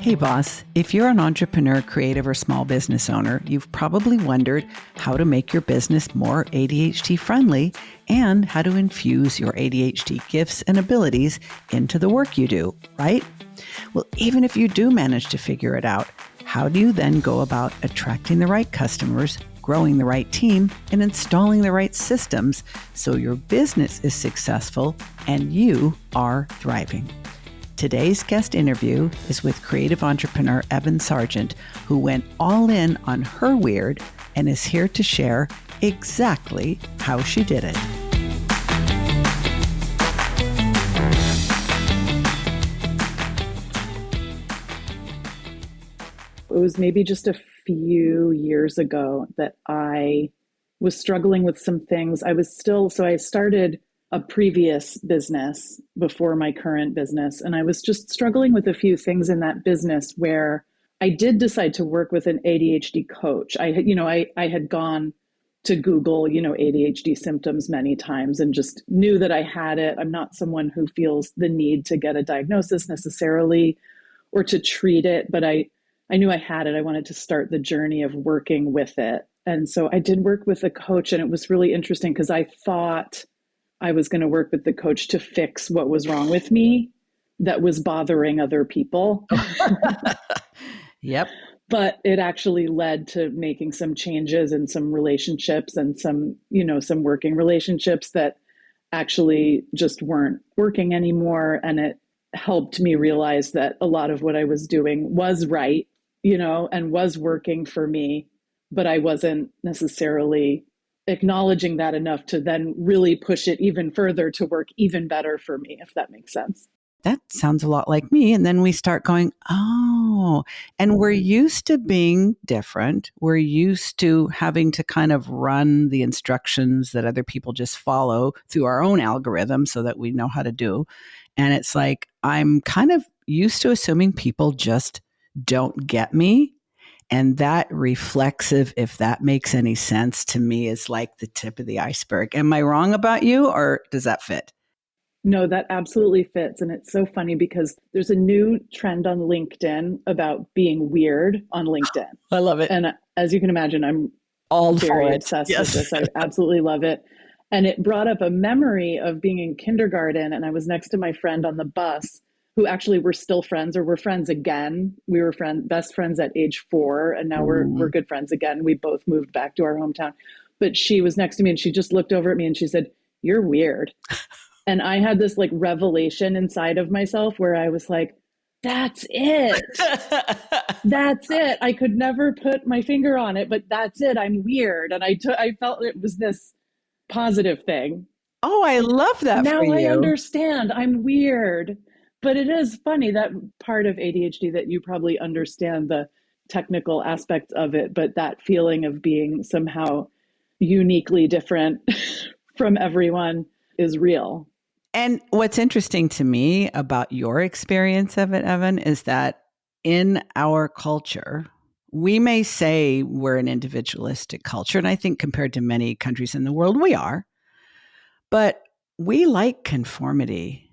Hey boss, if you're an entrepreneur, creative, or small business owner, you've probably wondered how to make your business more ADHD friendly and how to infuse your ADHD gifts and abilities into the work you do, right? Well, even if you do manage to figure it out, how do you then go about attracting the right customers, growing the right team, and installing the right systems so your business is successful and you are thriving? Today's guest interview is with creative entrepreneur Evan Sargent, who went all in on her weird and is here to share exactly how she did it. It was maybe just a few years ago that I was struggling with some things. So I started a previous business before my current business, and I was just struggling with a few things in that business where I did decide to work with an ADHD coach. I had gone to Google, ADHD symptoms many times and just knew that I had it. I'm not someone who feels the need to get a diagnosis necessarily or to treat it, but I knew I had it. I wanted to start the journey of working with it. And so I did work with a coach, and it was really interesting because I thought I was going to work with the coach to fix what was wrong with me that was bothering other people. Yep. But it actually led to making some changes in some relationships and some working relationships that actually just weren't working anymore. And it helped me realize that a lot of what I was doing was right, and was working for me, but I wasn't necessarily acknowledging that enough to then really push it even further to work even better for me, if that makes sense. That sounds a lot like me. And then we start going, oh, and we're used to being different. We're used to having to kind of run the instructions that other people just follow through our own algorithm so that we know how to do. And it's like, I'm kind of used to assuming people just don't get me. And that reflexive, if that makes any sense to me, is like the tip of the iceberg. Am I wrong about you, or does that fit? No, that absolutely fits. And it's so funny because there's a new trend on LinkedIn about being weird on LinkedIn. I love it. And as you can imagine, I'm All very for it. obsessed Yes. with this. I absolutely love it. And it brought up a memory of being in kindergarten, and I was next to my friend on the bus who actually were still friends, or we're friends again. We were best friends at age 4, and now we're good friends again. We both moved back to our hometown. But she was next to me and she just looked over at me and she said, "You're weird." And I had this like revelation inside of myself where I was like, that's it. That's it. I could never put my finger on it, but that's it. I'm weird. And I felt it was this positive thing. Oh, I love that now for you. I understand. I'm weird. But it is funny, that part of ADHD that you probably understand the technical aspects of it, but that feeling of being somehow uniquely different from everyone is real. And what's interesting to me about your experience of it, Evan, is that in our culture, we may say we're an individualistic culture. And I think compared to many countries in the world, we are. But we like conformity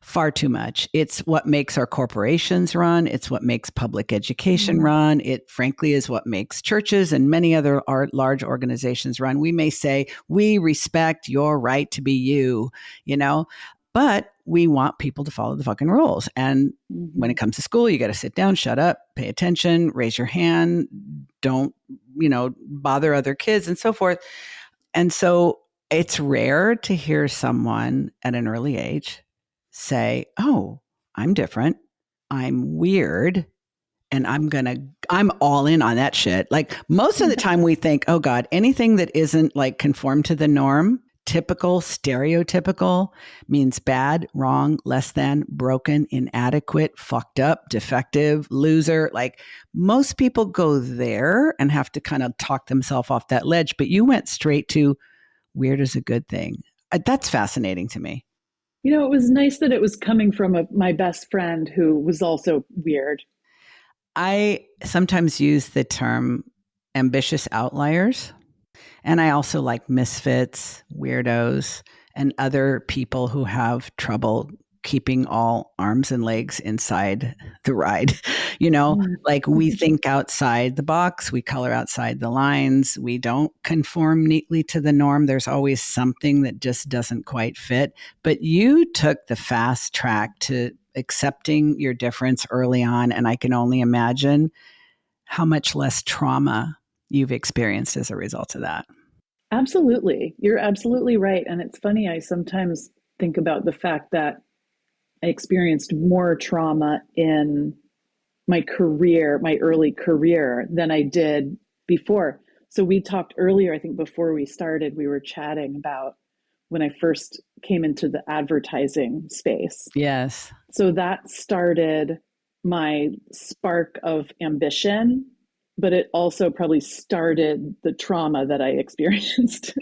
far too much. It's what makes our corporations run. It's what makes public education run. It, frankly, is what makes churches and many other large organizations run. We may say, we respect your right to be you, but we want people to follow the fucking rules. And when it comes to school, you got to sit down, shut up, pay attention, raise your hand, don't, bother other kids and so forth. And so it's rare to hear someone at an early age say, oh, I'm different, I'm weird, and I'm all in on that shit. Like most of the time we think, oh God, anything that isn't like conform to the norm, typical, stereotypical, means bad, wrong, less than, broken, inadequate, fucked up, defective, loser. Like most people go there and have to kind of talk themselves off that ledge. But you went straight to weird is a good thing. That's fascinating to me. It was nice that it was coming from my best friend who was also weird. I sometimes use the term ambitious outliers. And I also like misfits, weirdos, and other people who have trouble keeping all arms and legs inside the ride. You know, Mm. like we think outside the box, we color outside the lines, we don't conform neatly to the norm. There's always something that just doesn't quite fit. But you took the fast track to accepting your difference early on. And I can only imagine how much less trauma you've experienced as a result of that. Absolutely. You're absolutely right. And it's funny, I sometimes think about the fact that I experienced more trauma in my career, my early career, than I did before. So we talked earlier, I think before we started, we were chatting about when I first came into the advertising space. Yes. So that started my spark of ambition, but it also probably started the trauma that I experienced.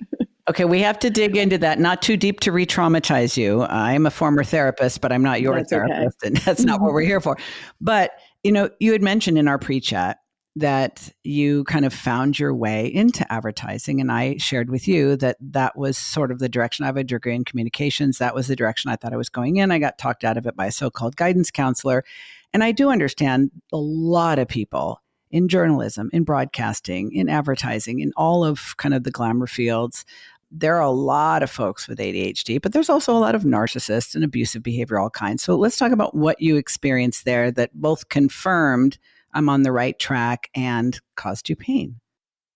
Okay, we have to dig into that. Not too deep to re-traumatize you. I'm a former therapist, but I'm not your That's okay. therapist, and that's not what we're here for. But you had mentioned in our pre-chat that you kind of found your way into advertising, and I shared with you that that was sort of the direction. I have a degree in communications. That was the direction I thought I was going in. I got talked out of it by a so-called guidance counselor, and I do understand a lot of people in journalism, in broadcasting, in advertising, in all of kind of the glamour fields. There are a lot of folks with ADHD, but there's also a lot of narcissists and abusive behavior, all kinds. So let's talk about what you experienced there that both confirmed I'm on the right track and caused you pain.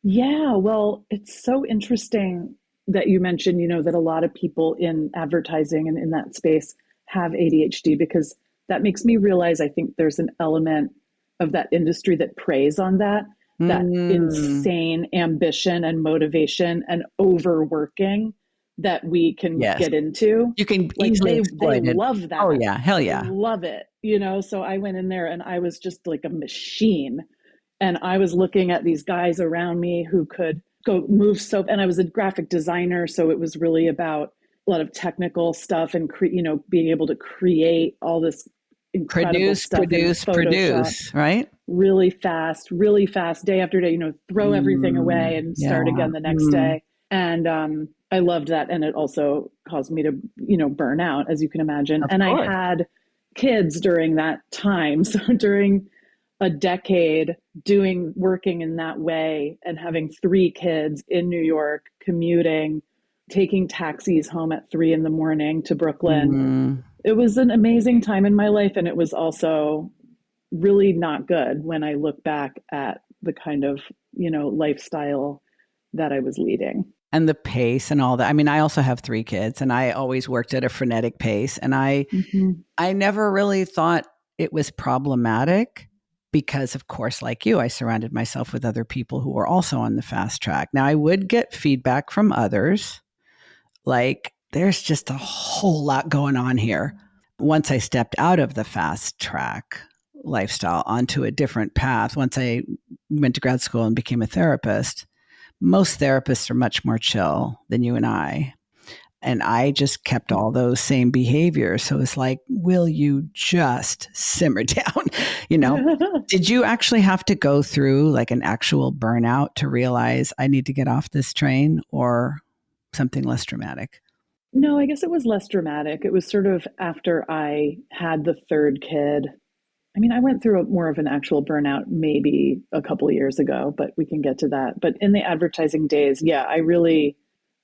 Yeah, well, it's so interesting that you mentioned, that a lot of people in advertising and in that space have ADHD, because that makes me realize I think there's an element of that industry that preys on that Mm, insane ambition and motivation and overworking that we can yes. get into. You can Like easily they exploit it. love Oh, that. yeah. Hell They yeah. love it. So I went in there and I was just like a machine, and I was looking at these guys around me who could go move so, and I was a graphic designer, so it was really about a lot of technical stuff and being able to create all this incredible Produce, stuff in produce, Photoshop produce, right? really fast, day after day, throw everything away and Yeah. start again the next Mm, day. And I loved that. And it also caused me to, burn out, as you can imagine. of And I course. had kids during that time. So during a decade working in that way and having 3 kids in New York, commuting, taking taxis home at 3 in the morning to Brooklyn. Mm. It was an amazing time in my life. And it was also really not good when I look back at the kind of, lifestyle that I was leading. And the pace and all that. I mean, I also have 3 kids and I always worked at a frenetic pace. And Mm-hmm. I never really thought it was problematic because, of course, like you, I surrounded myself with other people who were also on the fast track. Now, I would get feedback from others, like, there's just a whole lot going on here. Once I stepped out of the fast track lifestyle onto a different path, once I went to grad school and became a therapist, most therapists are much more chill than you and I. And I just kept all those same behaviors. So it's like, will you just simmer down? You know, did you actually have to go through like an actual burnout to realize I need to get off this train, or something less dramatic? No, I guess it was less dramatic. It was sort of after I had the 3rd kid. I mean, I went through more of an actual burnout maybe a couple of years ago, but we can get to that. But in the advertising days, yeah,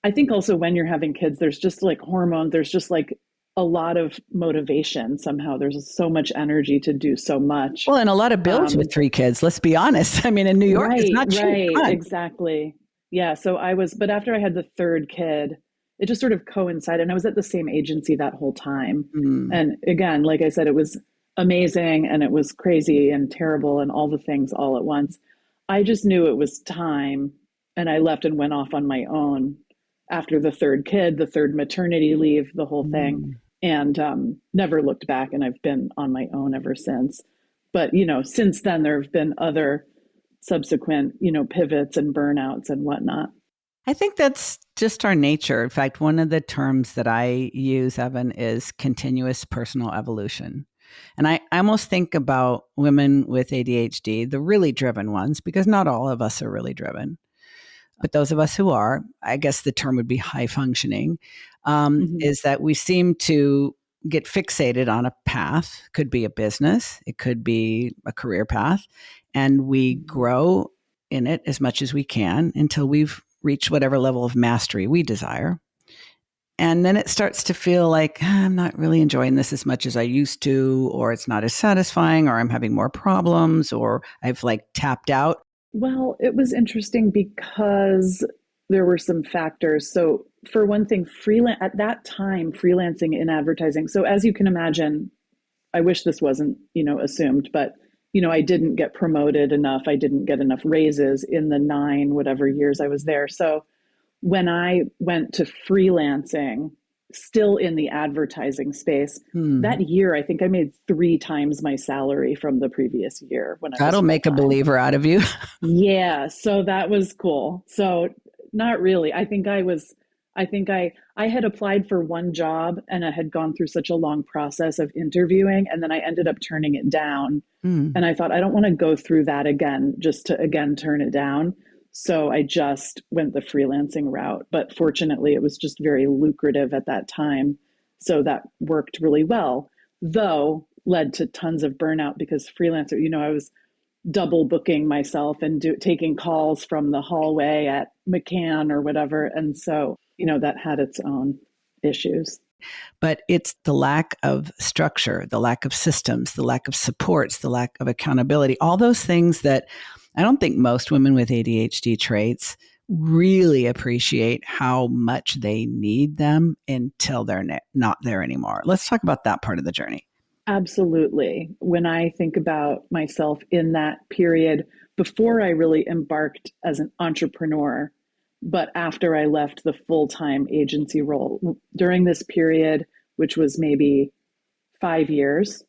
I think also when you're having kids, there's just like hormones, there's just like a lot of motivation somehow. There's so much energy to do so much. Well, and a lot of bills with Um, 3 kids, let's be honest. I mean, in New York, it's right, not cheap. right, Come on. exactly. Yeah, but after I had the 3rd kid, it just sort of coincided. And I was at the same agency that whole time. Mm. And again, like I said, it was amazing and it was crazy and terrible and all the things all at once. I just knew it was time. And I left and went off on my own after the 3rd kid, the third maternity leave, the whole thing, Mm. and never looked back. And I've been on my own ever since. But, since then, there have been other subsequent, pivots and burnouts and whatnot. I think that's just our nature. In fact, one of the terms that I use, Evan, is continuous personal evolution. And I almost think about women with ADHD, the really driven ones, because not all of us are really driven. But those of us who are, I guess the term would be high functioning, Mm-hmm. is that we seem to get fixated on a path. Could be a business, it could be a career path, and we grow in it as much as we can until we've reached whatever level of mastery we desire. And then it starts to feel like I'm not really enjoying this as much as I used to, or it's not as satisfying, or I'm having more problems, or I've like tapped out. Well, it was interesting because there were some factors. So, for one thing, at that time, freelancing in advertising. So, as you can imagine, I wish this wasn't, assumed, but I didn't get promoted enough. I didn't get enough raises in the 9 whatever years I was there. So, when I went to freelancing, still in the advertising space, that year, I think I made 3 times my salary from the previous year when I was That'll make a full-time. believer out of you. Yeah, so that was cool. So not really. I think I had applied for one job and I had gone through such a long process of interviewing, and then I ended up turning it down. And I thought, I don't want to go through that again, just to again turn it down. So I just went the freelancing route. But fortunately, it was just very lucrative at that time. So that worked really well, though led to tons of burnout because freelancer, I was double booking myself and taking calls from the hallway at McCann or whatever. And so, that had its own issues. But it's the lack of structure, the lack of systems, the lack of supports, the lack of accountability, all those things that I don't think most women with ADHD traits really appreciate how much they need them until they're not there anymore. Let's talk about that part of the journey. Absolutely. When I think about myself in that period before I really embarked as an entrepreneur, but after I left the full-time agency role, during this period, which was maybe 5 years,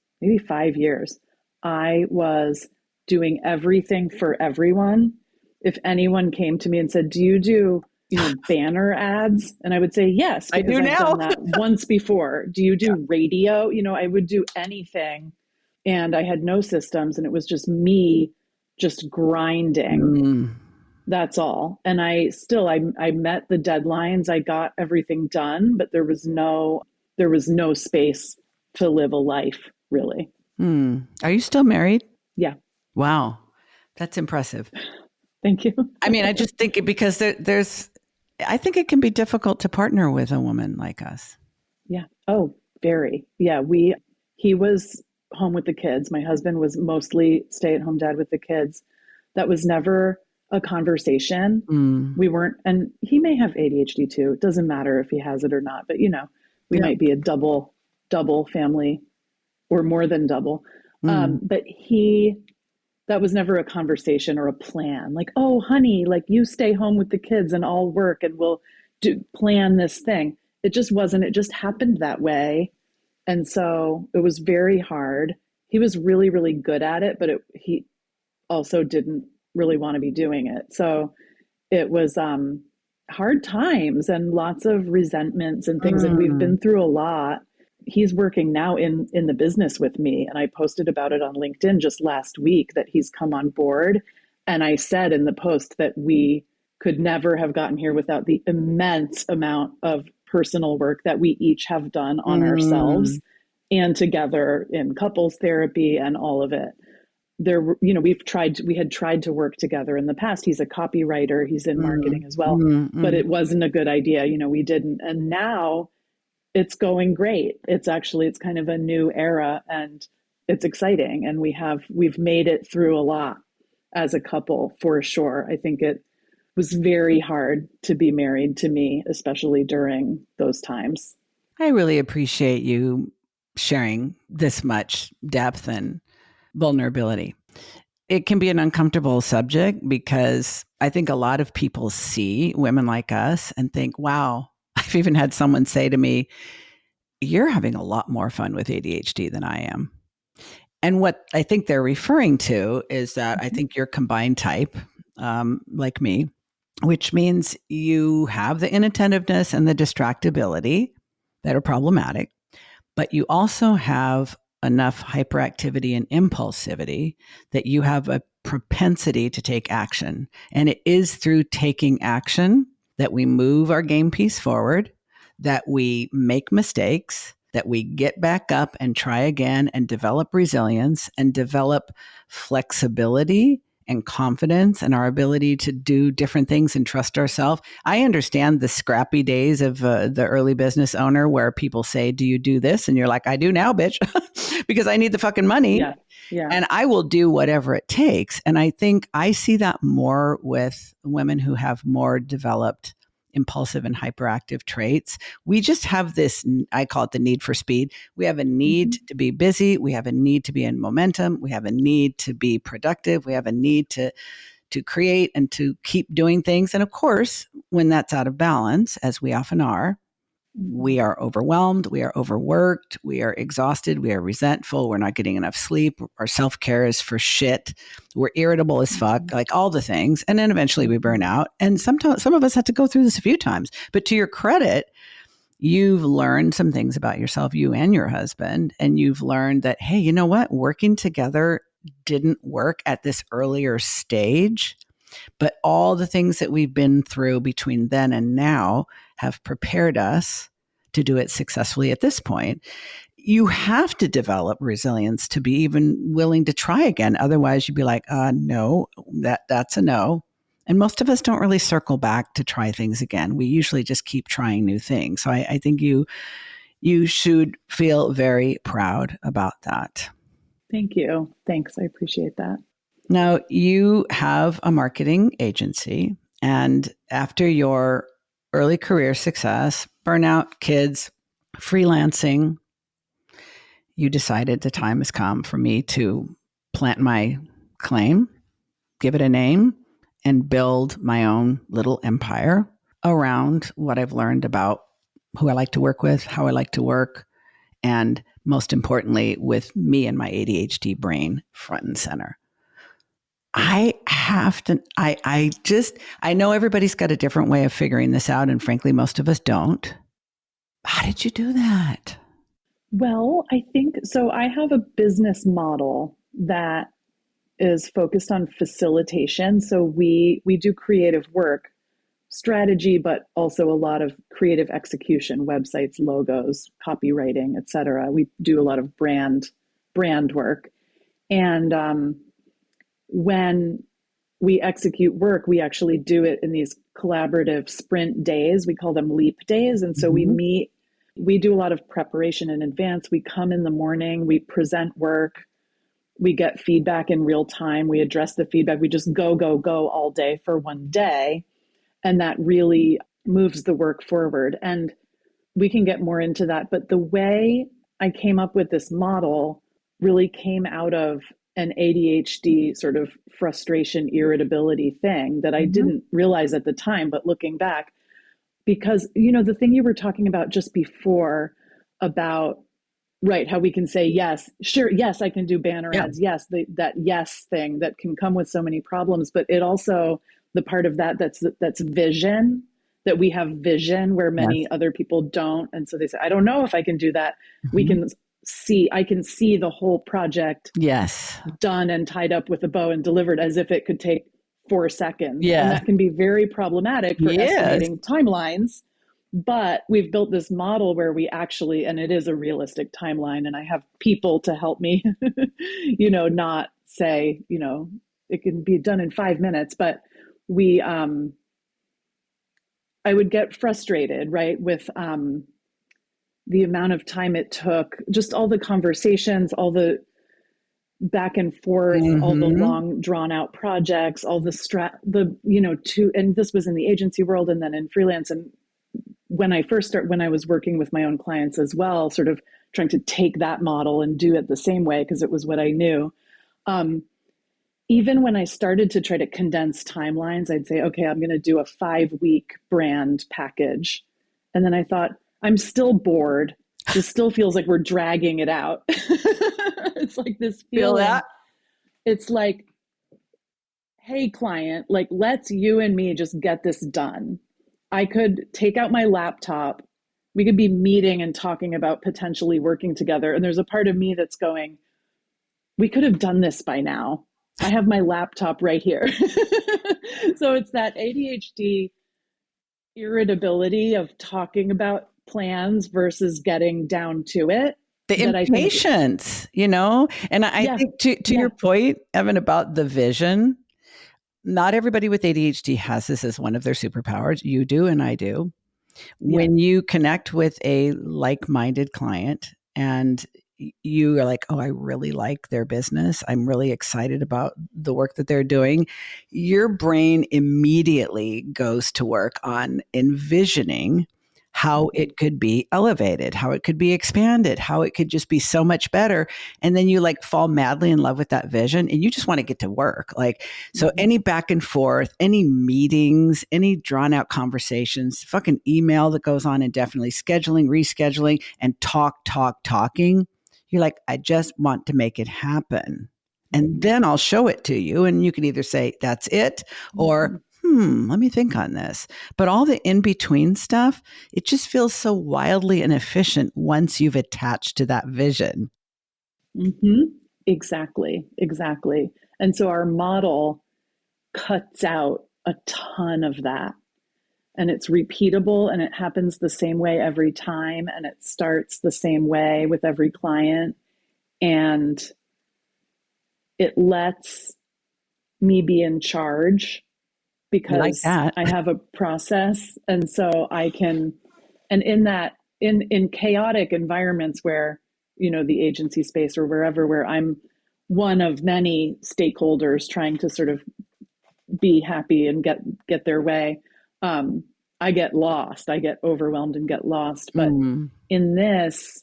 I was doing everything for everyone. If anyone came to me and said, "Do you do banner ads?" And I would say, yes, I because do I've now. done that once before. Do you do radio? I would do anything. And I had no systems, and it was just me just grinding. That's all. And I met the deadlines. I got everything done, but there was no space to live a life, really. Are you still married? Yeah. Wow. That's impressive. Thank you. I mean, I just think because I think it can be difficult to partner with a woman like us. Yeah. Oh, very. Yeah. He was home with the kids. My husband was mostly stay-at-home dad with the kids. That was never a conversation. We weren't, and he may have ADHD too. It doesn't matter if he has it or not, but we might be a double family or more than double. But that was never a conversation or a plan. Like, oh, honey, like you stay home with the kids and I'll work and we'll plan this thing. It just wasn't, it just happened that way. And so it was very hard. He was really, really good at it, but he also didn't really want to be doing it. So it was hard times and lots of resentments and things. And we've been through a lot. He's working now in the business with me, and I posted about it on LinkedIn just last week that he's come on board. And I said in the post that we could never have gotten here without the immense amount of personal work that we each have done on ourselves and together in couples therapy and all of it. We had tried to work together in the past. He's a copywriter, he's in marketing as well, but it wasn't a good idea. We didn't. And now it's going great. It's kind of a new era, and it's exciting. And we've made it through a lot as a couple, for sure. I think it was very hard to be married to me, especially during those times. I really appreciate you sharing this much depth and vulnerability. It can be an uncomfortable subject because I think a lot of people see women like us and think, wow, I've even had someone say to me, you're having a lot more fun with ADHD than I am. And what I think they're referring to is that I think you're combined type, like me, which means you have the inattentiveness and the distractibility that are problematic, but you also have enough hyperactivity and impulsivity that you have a propensity to take action. And it is through taking action that we move our game piece forward, that we make mistakes, that we get back up and try again and develop resilience and develop flexibility and confidence and our ability to do different things and trust ourselves. I understand the scrappy days of the early business owner where people say, do you do this? And you're like, I do now, bitch, because I need the fucking money. Yeah. Yeah. And I will do whatever it takes. And I think I see that more with women who have more developed impulsive and hyperactive traits. We just have this, I call it the need for speed. We have a need to be busy. We have a need to be in momentum. We have a need to be productive. We have a need to create and to keep doing things. And of course, when that's out of balance, as we often are, we are overwhelmed, we are overworked, we are exhausted, we are resentful, we're not getting enough sleep, our self-care is for shit, we're irritable as fuck, like all the things. And then eventually we burn out. And sometimes some of us have to go through this a few times. But to your credit, you've learned some things about yourself, you and your husband, and you've learned that, hey, you know what? Working together didn't work at this earlier stage. But all the things that we've been through between then and now have prepared us to do it successfully at this point. You have to develop resilience to be even willing to try again. Otherwise, you'd be like, no, that's a no. And most of us don't really circle back to try things again. We usually just keep trying new things. So I think you should feel very proud about that. Thank you. Thanks. I appreciate that. Now, you have a marketing agency, and after your early career success, burnout, kids, freelancing, you decided the time has come for me to plant my claim, give it a name, and build my own little empire around what I've learned about who I like to work with, how I like to work, and most importantly, with me and my ADHD brain front and center. I have to, I know everybody's got a different way of figuring this out. And frankly, most of us don't. How did you do that? Well, I think so. I have a business model that is focused on facilitation. So we do creative work, strategy, but also a lot of creative execution, websites, logos, copywriting, etc. We do a lot of brand work. And when we execute work, we actually do it in these collaborative sprint days. We call them leap days. And so we meet, we do a lot of preparation in advance. We come in the morning, we present work, we get feedback in real time, we address the feedback, we just go all day for one day. And that really moves the work forward. And we can get more into that. But the way I came up with this model really came out of an ADHD sort of frustration, irritability thing that I didn't realize at the time, but looking back, because, you know, the thing you were talking about just before about, right, how we can say, yes, sure, yes, I can do banner ads, yes, that yes thing that can come with so many problems, but it also, the part of that that's vision, that we have vision where many other people don't. And so they say, I don't know if I can do that. We can see, I can see the whole project done and tied up with a bow and delivered as if it could take 4 seconds. And that can be very problematic for estimating timelines. But we've built this model where we actually, and it is a realistic timeline, and I have people to help me, you know, not say, you know, it can be done in 5 minutes, but we, I would get frustrated, right, with the amount of time it took, just all the conversations, all the back and forth, all the long drawn out projects, all the, you know, and this was in the agency world and then in freelance. And when I was working with my own clients as well, sort of trying to take that model and do it the same way, because it was what I knew. Even when I started to try to condense timelines, I'd say, okay, I'm going to do a 5-week brand package. And then I thought, I'm still bored. This still feels like we're dragging it out. It's like this feeling. Feel that? It's like, hey, client, like, let's you and me just get this done. I could take out my laptop. We could be meeting and talking about potentially working together. And there's a part of me that's going, we could have done this by now. I have my laptop right here. So it's that ADHD irritability of talking about plans versus getting down to it The that I think, impatience, you know? And I yeah, think to yeah, your point, Evan, about the vision, not everybody with ADHD has this as one of their superpowers. You do, and I do. yeah. When you connect with a like-minded client and you are like, oh, I really like their business, I'm really excited about the work that they're doing, your brain immediately goes to work on envisioning how Mhm. it could be elevated, how it could be expanded, how it could just be so much better. And then you like fall madly in love with that vision and you just want to get to work. Like, so Mhm. any back and forth, any meetings, any drawn out conversations, fucking email that goes on indefinitely, scheduling, rescheduling, and talking. You're like, I just want to make it happen. And Mhm. then I'll show it to you. And you can either say, that's it, or, Mhm. let me think on this. But all the in between stuff, it just feels so wildly inefficient once you've attached to that vision. Mhm. Exactly, exactly. And so our model cuts out a ton of that. And it's repeatable and it happens the same way every time. And it starts the same way with every client. And it lets me be in charge I like because that. I have a process. And so I can, and in that, in chaotic environments where, you know, the agency space or wherever, where I'm one of many stakeholders trying to sort of be happy and get their way, um, I get lost. I get overwhelmed and get lost. But Mm. in this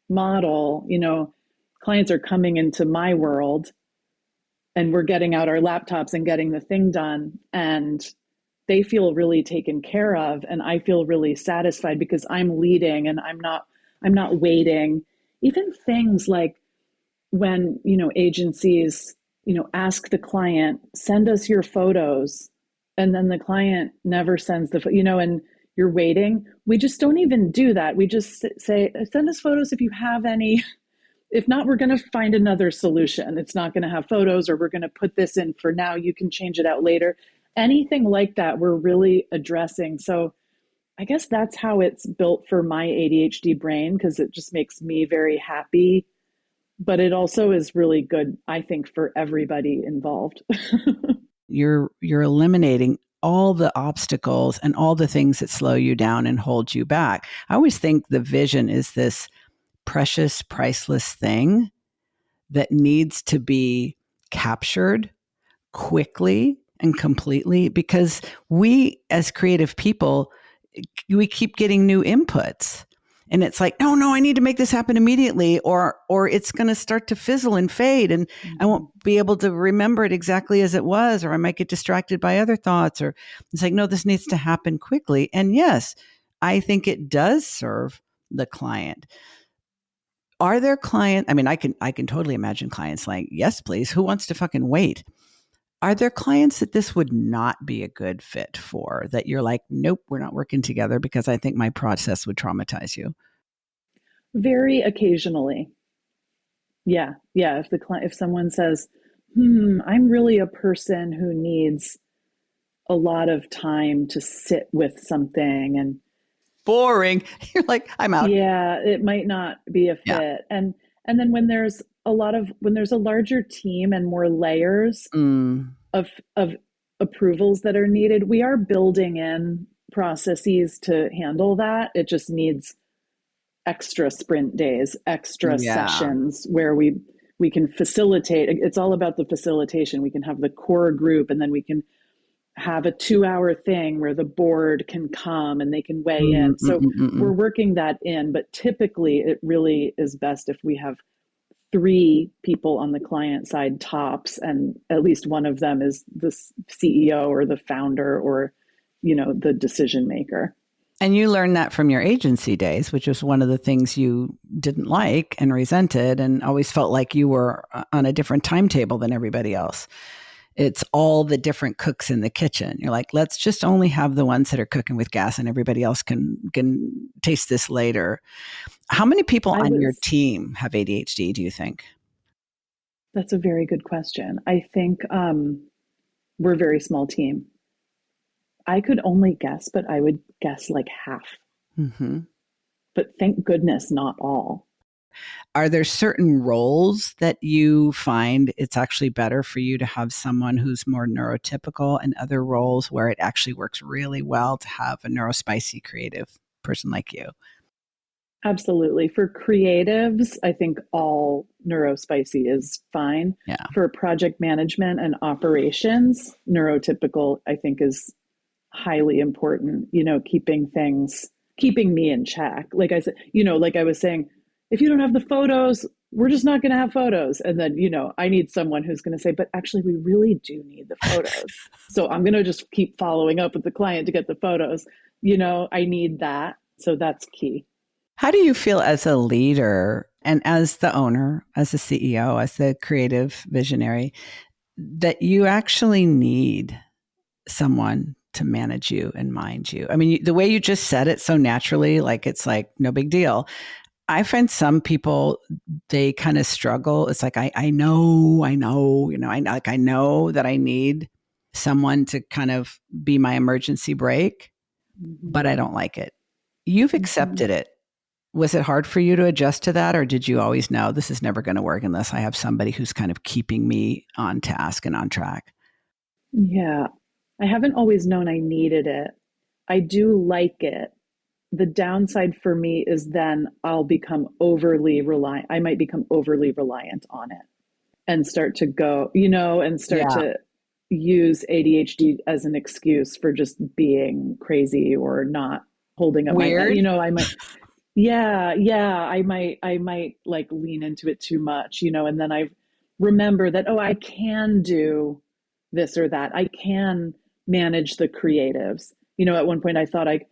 model, you know, clients are coming into my world and we're getting out our laptops and getting the thing done, and they feel really taken care of and I feel really satisfied because I'm leading and I'm not waiting. Even things like when, you know, agencies, you know, ask the client, send us your photos, and then the client never sends you know, and you're waiting. We just don't even do that. We just say, send us photos if you have any. If not, we're going to find another solution. It's not going to have photos, or we're going to put this in for now. You can change it out later. Anything like that, we're really addressing. So I guess that's how it's built for my ADHD brain, because it just makes me very happy. But it also is really good, I think, for everybody involved. You're eliminating all the obstacles and all the things that slow you down and hold you back. I always think the vision is this precious, priceless thing that needs to be captured quickly and completely because we as creative people we keep getting new inputs and it's like no I need to make this happen immediately or it's going to start to fizzle and fade and I won't Mhm. be able to remember it exactly as it was or I might get distracted by other thoughts or it's like no this needs to happen quickly and yes I think it does serve the client. Are there clients? I mean, I can totally imagine clients like, yes, please. Who wants to fucking wait? Are there clients that this would not be a good fit for that you're like, nope, we're not working together because I think my process would traumatize you? Very occasionally. Yeah. Yeah. If someone says, I'm really a person who needs a lot of time to sit with something, and Boring. You're like, I'm out. yeah, it might not be a Yeah. fit. And then when there's a larger team and more layers Mm, of approvals that are needed, we are building in processes to handle that. It just needs extra sprint days, extra yeah. sessions where we can facilitate. It's all about the facilitation. We can have the core group, and then we can have a 2 hour thing where the board can come and they can weigh Mm, in. mm, So mm, mm, we're mm. working that in, but typically it really is best if we have three people on the client side tops, and at least one of them is the CEO or the founder or, you know, the decision maker. And you learned that from your agency days, which was one of the things you didn't like and resented and always felt like you were on a different timetable than everybody else. It's all the different cooks in the kitchen. You're like, let's just only have the ones that are cooking with gas and everybody else can taste this later. How many people I on your was team have ADHD, do you think? That's a very good question. I think we're a very small team. I could only guess, but I would guess like half. Mm-hmm. but thank goodness not all. Are there certain roles that you find it's actually better for you to have someone who's more neurotypical, and other roles where it actually works really well to have a neurospicy creative person like you? Absolutely. For creatives, I think all neurospicy is fine. Yeah. For project management and operations, neurotypical, I think, is highly important, keeping me in check. Like I said, like I was saying, if you don't have the photos, we're just not going to have photos. And then, I need someone who's going to say, but actually, we really do need the photos. So I'm going to just keep following up with the client to get the photos. I need that. So that's key. How do you feel as a leader and as the owner, as the CEO, as the creative visionary, that you actually need someone to manage you and mind you? I mean, the way you just said it so naturally, like it's like no big deal. I find some people, they kind of struggle. It's like, I know that I need someone to kind of be my emergency brake, but Mm-hmm. I don't like it. You've Mm-hmm. accepted it. Was it hard for you to adjust to that? Or did you always know this is never going to work unless I have somebody who's kind of keeping me on task and on track? Yeah. I haven't always known I needed it. I do like it. The downside for me is then I'll become overly reliant. I might become overly reliant on it and start to go, and start Yeah. to use ADHD as an excuse for just being crazy or not holding up my end. Weird. I might, yeah, I might like lean into it too much, and then I remember that, oh, I can do this or that. I can manage the creatives. At one point I thought I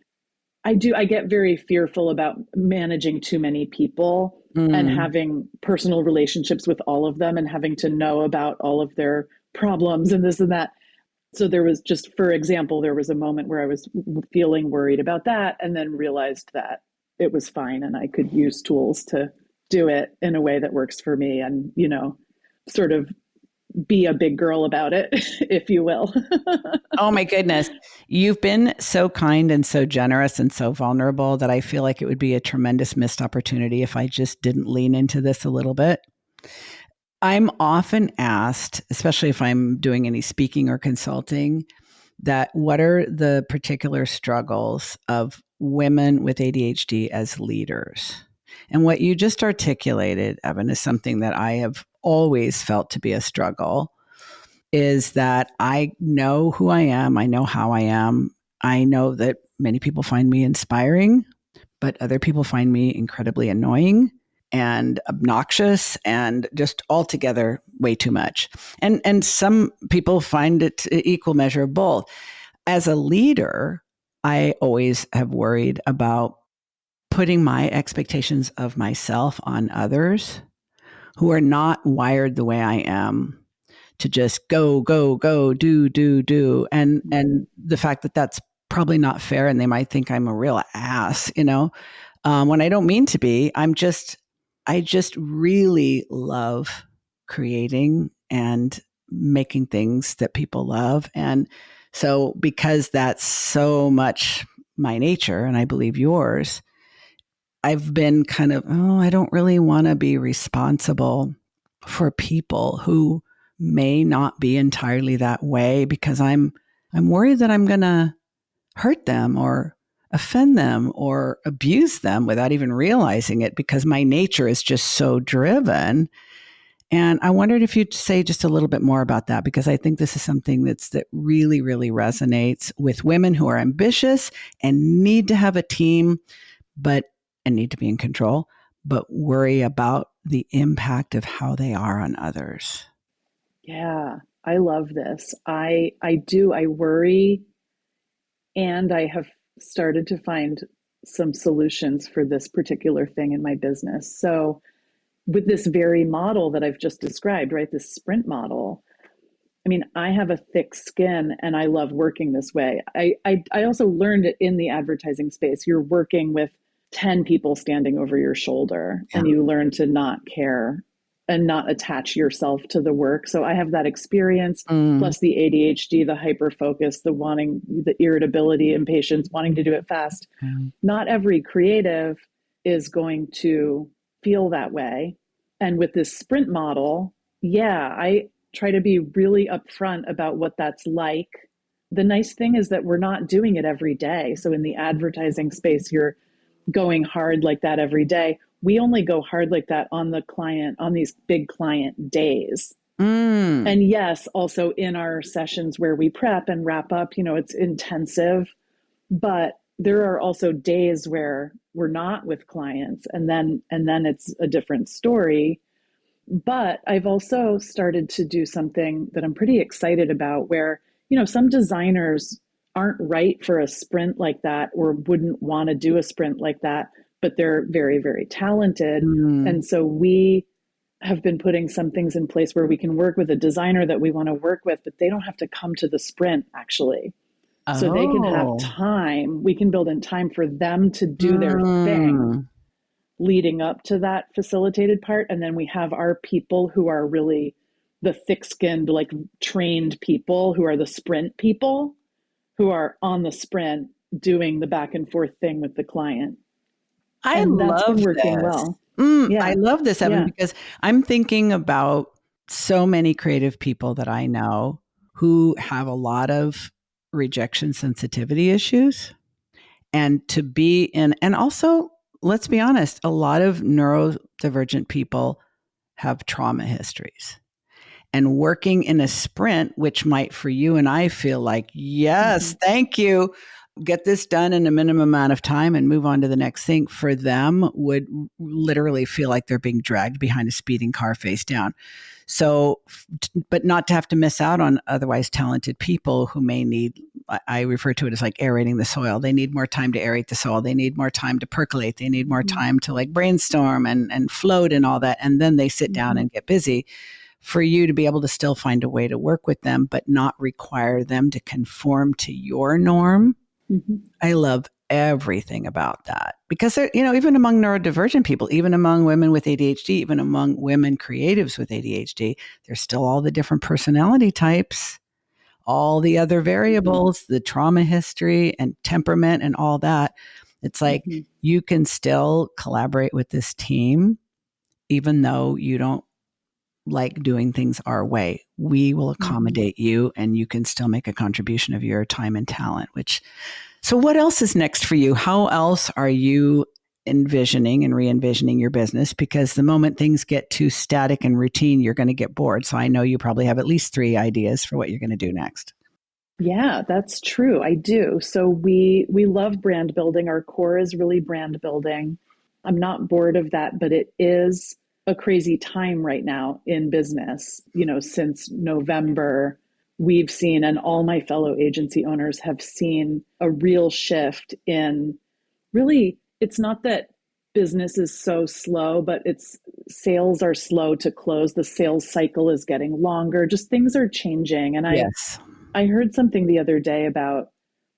get very fearful about managing too many people and Mm. having personal relationships with all of them and having to know about all of their problems and this and that. So there was just, for example, there was a moment where I was feeling worried about that and then realized that it was fine and I could use tools to do it in a way that works for me and, sort of be a big girl about it, if you will. Oh my goodness. You've been so kind and so generous and so vulnerable that I feel like it would be a tremendous missed opportunity if I just didn't lean into this a little bit. I'm often asked, especially if I'm doing any speaking or consulting, that what are the particular struggles of women with ADHD as leaders? And what you just articulated, Evan, is something that I have always felt to be a struggle, is that I know who I am, I know how I am. I know that many people find me inspiring, but other people find me incredibly annoying and obnoxious and just altogether way too much. And some people find it equal measure of both. As a leader, I always have worried about putting my expectations of myself on others who are not wired the way I am, to just go, go, go, do. And the fact that that's probably not fair, and they might think I'm a real ass, when I don't mean to be. I just really love creating and making things that people love. And so, because that's so much my nature, and I believe yours, I've been kind of, oh, I don't really want to be responsible for people who may not be entirely that way, because I'm worried that I'm going to hurt them or offend them or abuse them without even realizing it, because my nature is just so driven. And I wondered if you'd say just a little bit more about that, because I think this is something that really, really resonates with women who are ambitious and need to have a team, but and need to be in control, but worry about the impact of how they are on others. Yeah, I love this. I do. I worry, and I have started to find some solutions for this particular thing in my business. So, with this very model that I've just described, right, this sprint model, I mean, I have a thick skin and I love working this way. I also learned it in the advertising space. You're working with 10 people standing over your shoulder Yeah. and you learn to not care and not attach yourself to the work. So I have that experience, Mm. plus the ADHD, the hyper focus, the wanting, the irritability, impatience, wanting to do it fast. Yeah. Not every creative is going to feel that way. And with this sprint model, yeah, I try to be really upfront about what that's like. The nice thing is that we're not doing it every day. So in the advertising space, you're going hard like that every day. We only go hard like that on the client, on these big client days. Mm. And yes, also in our sessions where we prep and wrap up, it's intensive, but there are also days where we're not with clients, and then it's a different story. But I've also started to do something that I'm pretty excited about where, some designers aren't right for a sprint like that or wouldn't want to do a sprint like that, but they're very, very talented. Mm. And so we have been putting some things in place where we can work with a designer that we want to work with, but they don't have to come to the sprint actually. So they can have Oh. time. We can build in time for them to do their thing Mm. leading up to that facilitated part. And then we have our people who are really the thick skinned, like trained people who are the sprint people who are on the sprint doing the back and forth thing with the client. I And that's been love working this. well. I Yeah. love this, Evan, Yeah. because I'm thinking about so many creative people that I know who have a lot of rejection sensitivity issues. And to be in, and also, let's be honest, a lot of neurodivergent people have trauma histories. And working in a sprint, which might for you and I feel like, Mm-hmm. yes, thank you, get this done in a minimum amount of time and move on to the next thing, for them would literally feel like they're being dragged behind a speeding car face down. So, but not to have to miss out on otherwise talented people who may need, I refer to it as like aerating the soil. They need more time to aerate the soil. They need more time to percolate. They need more Mm-hmm. time to like brainstorm and float and all that. And then they sit down Mm-hmm. and get busy. For you to be able to still find a way to work with them, but not require them to conform to your norm. Mm-hmm. I love everything about that because, even among neurodivergent people, even among women with ADHD, even among women creatives with ADHD, there's still all the different personality types, all the other Mm-hmm. variables, the trauma history and temperament and all that. It's like Mm-hmm. you can still collaborate with this team, even though you don't like doing things our way. We will Mm-hmm. accommodate you and you can still make a contribution of your time and talent, so what else is next for you? How else are you envisioning and re-envisioning your business? Because the moment things get too static and routine, you're going to get bored. So I know you probably have at least 3 ideas for what you're going to do next. Yeah, that's true. I do. So we love brand building. Our core is really brand building. I'm not bored of that, but it is a crazy time right now in business. Since November, we've seen, and all my fellow agency owners have seen a real shift in really, it's not that business is so slow, but it's sales are slow to close. The sales cycle is getting longer. Just things are changing. And Yes. I heard something the other day about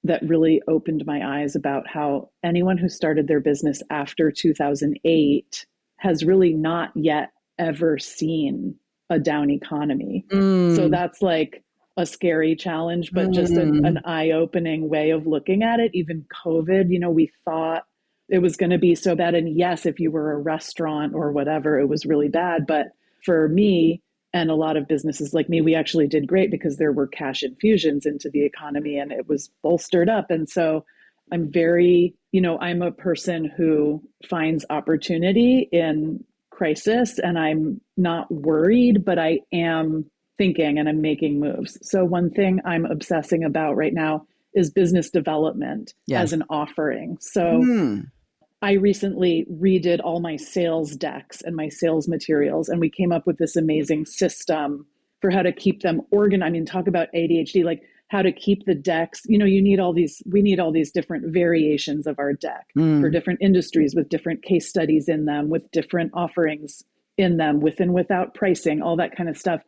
that really opened my eyes about how anyone who started their business after 2008 has really not yet ever seen a down economy. So Mm, that's like a scary challenge, but just an mm, eye opening way of looking at it. Even COVID, we thought it was going to be so bad. And yes, if you were a restaurant or whatever, it was really bad. But for me, and a lot of businesses like me, we actually did great because there were cash infusions into the economy and it was bolstered up. And so I'm very, I'm a person who finds opportunity in crisis and I'm not worried, but I am thinking and I'm making moves. So one thing I'm obsessing about right now is business development yes. as an offering. So Mm, I recently redid all my sales decks and my sales materials, and we came up with this amazing system for how to keep them organized. I mean, talk about ADHD, like how to keep the decks. We need all these different variations of our deck for mm, different industries with different case studies in them, with different offerings in them, with and without pricing, all that kind of stuff.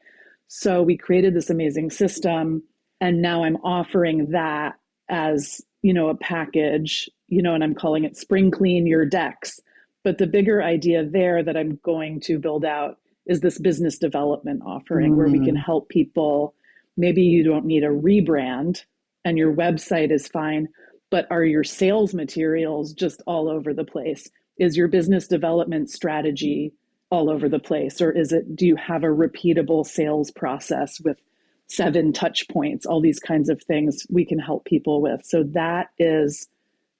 So we created this amazing system, and now I'm offering that as a package, and I'm calling it Spring Clean Your Decks. But the bigger idea there that I'm going to build out is this business development offering where we can mm, help people. Maybe you don't need a rebrand and your website is fine, but are your sales materials just all over the place? is your business development strategy all over the place? Or do you have a repeatable sales process with 7 touch points? All these kinds of things we can help people with. So that is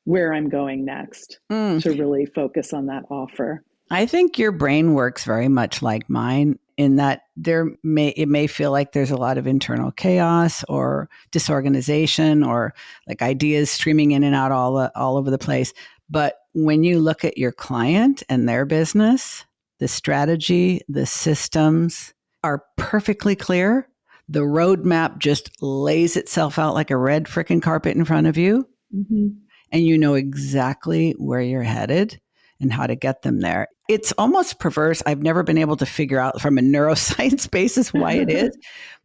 where I'm going next, to really focus on that offer. I think your brain works very much like mine in that it may feel like there's a lot of internal chaos or disorganization or like ideas streaming in and out all over the place. But when you look at your client and their business, the strategy, the systems are perfectly clear. The roadmap just lays itself out like a red frickin' carpet in front of you. Mm-hmm. And you know exactly where you're headed and how to get them there. It's almost perverse. I've never been able to figure out from a neuroscience basis why it is.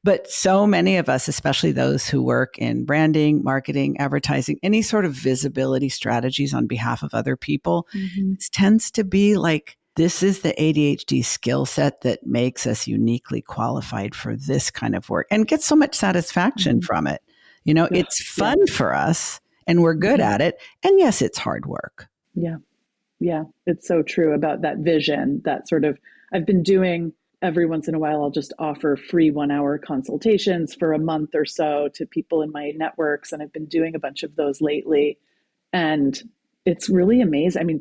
But so many of us, especially those who work in branding, marketing, advertising, any sort of visibility strategies on behalf of other people, it tends to be like, this is the ADHD skill set that makes us uniquely qualified for this kind of work and get so much satisfaction from it. You know, it's fun for us and we're good at it. And yes, it's hard work. Yeah. Yeah. It's so true about that vision, that sort of, I've been doing every once in a while, I'll just offer free 1-hour consultations for a month or so to people in my networks. And I've been doing a bunch of those lately. And it's really amazing. I mean,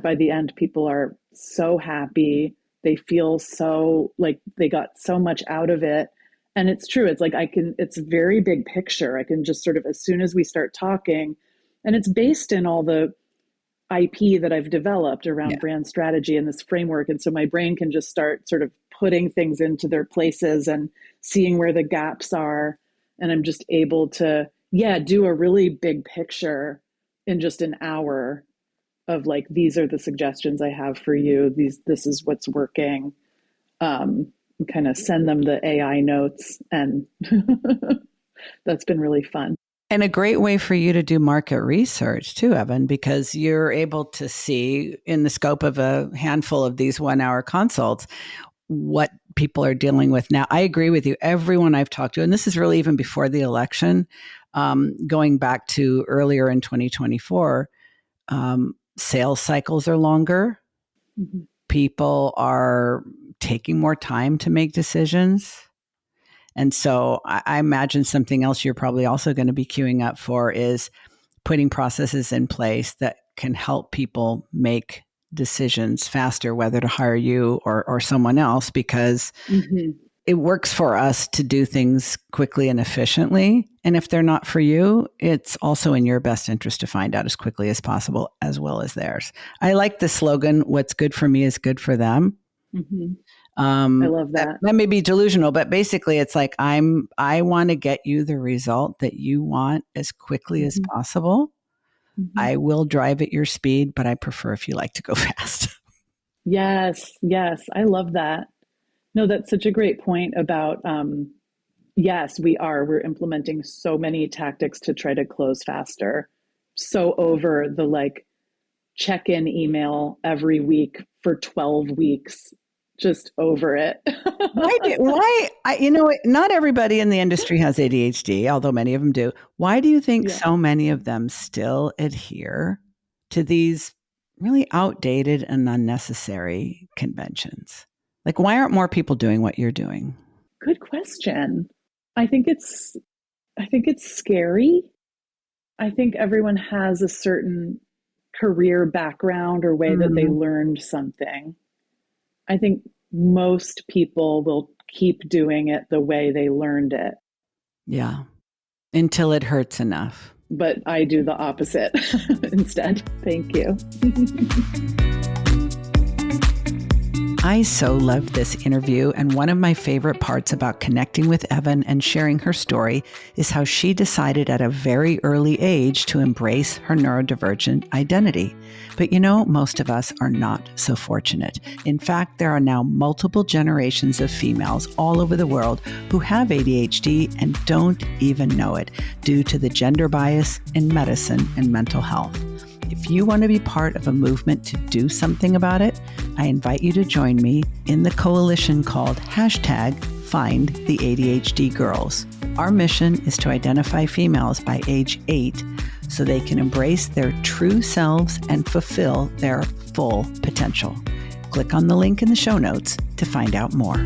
by the end, people are so happy. They feel so like they got so much out of it. And it's true. It's like it's a very big picture. I can just sort of, as soon as we start talking, and it's based in all the IP that I've developed around brand strategy and this framework. And so my brain can just start sort of putting things into their places and seeing where the gaps are. And I'm just able to, do a really big picture in just an hour of like, these are the suggestions I have for you. This is what's working. Kind of send them the AI notes, and that's been really fun. And a great way for you to do market research too, Evan, because you're able to see in the scope of a handful of these 1-hour consults what people are dealing with now. I agree with you. Everyone I've talked to, and this is really even before the election, going back to earlier in 2024, sales cycles are longer. Mm-hmm. People are taking more time to make decisions. And so I imagine something else you're probably also going to be queuing up for is putting processes in place that can help people make decisions faster, whether to hire you or someone else, because it works for us to do things quickly and efficiently. And if they're not for you, it's also in your best interest to find out as quickly as possible, as well as theirs. I like the slogan, what's good for me is good for them. Mm-hmm. I love that. That may be delusional, but basically it's like, I want to get you the result that you want as quickly as possible. I will drive at your speed, but I prefer if you like to go fast. Yes. I love that. No, that's such a great point about, yes, we're implementing so many tactics to try to close faster. So over the like check-in email every week for 12 weeks. Just over it. Not everybody in the industry has ADHD, although many of them do. Why do you think so many of them still adhere to these really outdated and unnecessary conventions? Like, why aren't more people doing what you're doing? Good question. I think it's scary. I think everyone has a certain career background or way that they learned something. I think most people will keep doing it the way they learned it. Yeah. Until it hurts enough. But I do the opposite instead. Thank you. I so loved this interview, and one of my favorite parts about connecting with Evan and sharing her story is how she decided at a very early age to embrace her neurodivergent identity. But most of us are not so fortunate. In fact, there are now multiple generations of females all over the world who have ADHD and don't even know it due to the gender bias in medicine and mental health. If you want to be part of a movement to do something about it, I invite you to join me in the coalition called #FindTheADHD Girls. Our mission is to identify females by age 8 so they can embrace their true selves and fulfill their full potential. Click on the link in the show notes to find out more.